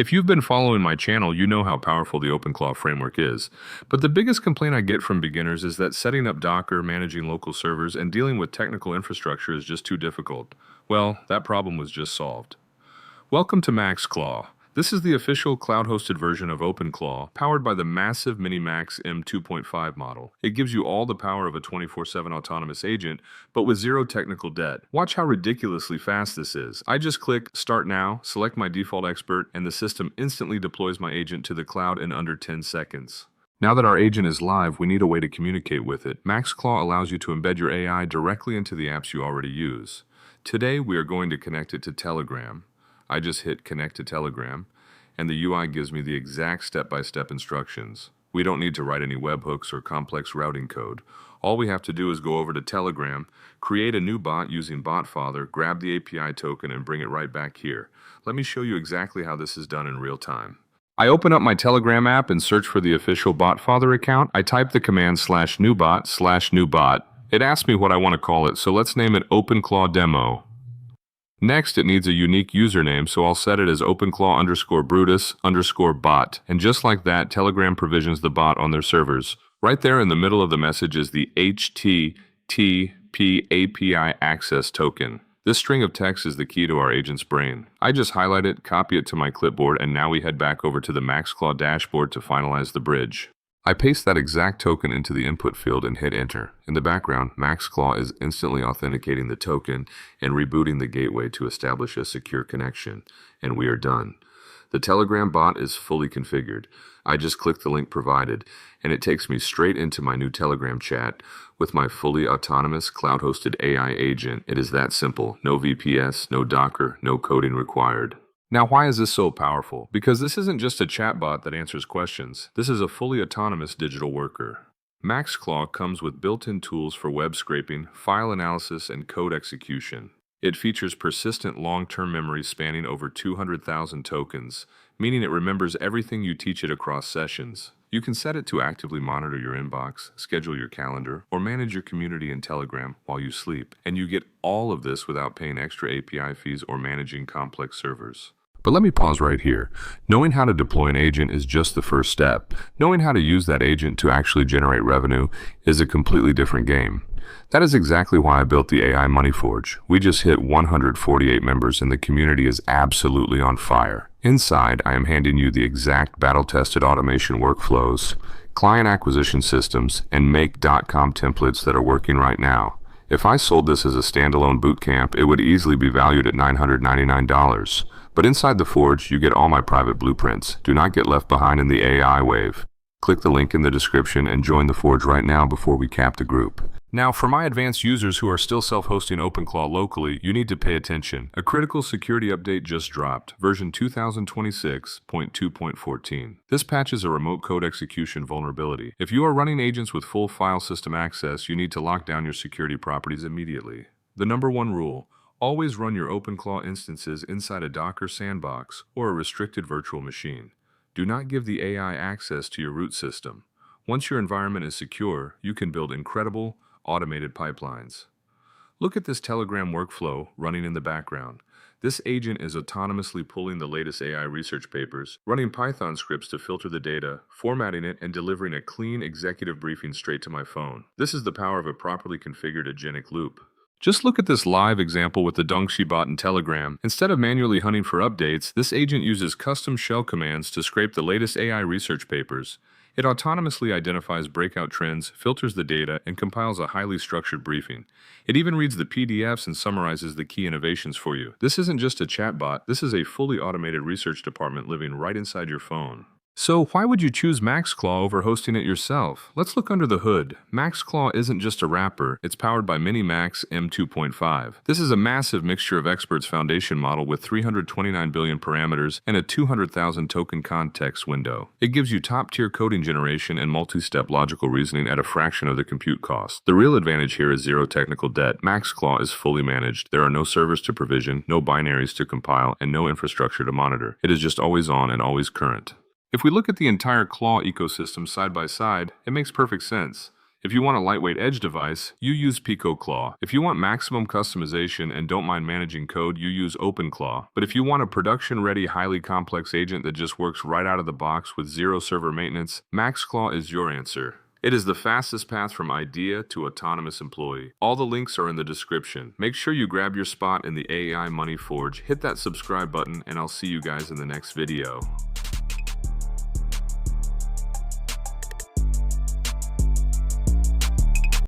If you've been following my channel, you know how powerful the OpenClaw framework is. But the biggest complaint I get from beginners is that setting up Docker, managing local servers, and dealing with technical infrastructure is just too difficult. Well, that problem was just solved. Welcome to MaxClaw. This is the official cloud-hosted version of OpenClaw, powered by the massive MiniMax M2.5 model. It gives you all the power of a 24/7 autonomous agent, but with zero technical debt. Watch how ridiculously fast this is. I just click Start Now, select my default expert, and the system instantly deploys my agent to the cloud in under 10 seconds. Now that our agent is live, we need a way to communicate with it. MaxClaw allows you to embed your AI directly into the apps you already use. Today, we are going to connect it to Telegram. I just hit Connect to Telegram, and the UI gives me the exact step-by-step instructions. We don't need to write any webhooks or complex routing code. All we have to do is go over to Telegram, create a new bot using BotFather, grab the API token, and bring it right back here. Let me show you exactly how this is done in real time. I open up my Telegram app and search for the official BotFather account. I type the command /newbot/newbot. It asks me what I want to call it, so let's name it OpenClaw Demo. Next, it needs a unique username, so I'll set it as OpenClaw_Brutus_bot. And just like that, Telegram provisions the bot on their servers. Right there in the middle of the message is the HTTP API access token. This string of text is the key to our agent's brain. I just highlight it, copy it to my clipboard, and now we head back over to the MaxClaw dashboard to finalize the bridge. I paste that exact token into the input field and hit enter. In the background, MaxClaw is instantly authenticating the token and rebooting the gateway to establish a secure connection, and we are done. The Telegram bot is fully configured. I just click the link provided, and it takes me straight into my new Telegram chat with my fully autonomous cloud-hosted AI agent. It is that simple. No VPS, no Docker, no coding required. Now, why is this so powerful? Because this isn't just a chatbot that answers questions. This is a fully autonomous digital worker. MaxClaw comes with built-in tools for web scraping, file analysis, and code execution. It features persistent long-term memory spanning over 200,000 tokens, meaning it remembers everything you teach it across sessions. You can set it to actively monitor your inbox, schedule your calendar, or manage your community in Telegram while you sleep. And you get all of this without paying extra API fees or managing complex servers. But let me pause right here. Knowing how to deploy an agent is just the first step. Knowing how to use that agent to actually generate revenue is a completely different game. That is exactly why I built the AI Money Forge. We just hit 148 members and the community is absolutely on fire. Inside, I am handing you the exact battle-tested automation workflows, client acquisition systems, and make.com templates that are working right now. If I sold this as a standalone bootcamp, it would easily be valued at $999. But inside the Forge, you get all my private blueprints. Do not get left behind in the AI wave. Click the link in the description and join the Forge right now before we cap the group. Now, for my advanced users who are still self-hosting OpenClaw locally, you need to pay attention. A critical security update just dropped, version 2026.2.14. This patches a remote code execution vulnerability. If you are running agents with full file system access, you need to lock down your security properties immediately. The number one rule: always run your OpenClaw instances inside a Docker sandbox or a restricted virtual machine. Do not give the AI access to your root system. Once your environment is secure, you can build incredible, automated pipelines. Look at this Telegram workflow running in the background. This agent is autonomously pulling the latest AI research papers, running Python scripts to filter the data, formatting it, and delivering a clean executive briefing straight to my phone. This is the power of a properly configured agentic loop. Just look at this live example with the Dongxi bot in Telegram. Instead of manually hunting for updates, this agent uses custom shell commands to scrape the latest AI research papers. It autonomously identifies breakout trends, filters the data, and compiles a highly structured briefing. It even reads the PDFs and summarizes the key innovations for you. This isn't just a chatbot, this is a fully automated research department living right inside your phone. So why would you choose MaxClaw over hosting it yourself? Let's look under the hood. MaxClaw isn't just a wrapper, it's powered by MiniMax M2.5. This is a massive mixture of experts foundation model with 329 billion parameters and a 200,000 token context window. It gives you top-tier coding generation and multi-step logical reasoning at a fraction of the compute cost. The real advantage here is zero technical debt. MaxClaw is fully managed. There are no servers to provision, no binaries to compile, and no infrastructure to monitor. It is just always on and always current. If we look at the entire Claw ecosystem side by side, it makes perfect sense. If you want a lightweight edge device, you use PicoClaw. If you want maximum customization and don't mind managing code, you use OpenClaw. But if you want a production-ready, highly complex agent that just works right out of the box with zero server maintenance, MaxClaw is your answer. It is the fastest path from idea to autonomous employee. All the links are in the description. Make sure you grab your spot in the AI Money Forge, hit that subscribe button, and I'll see you guys in the next video.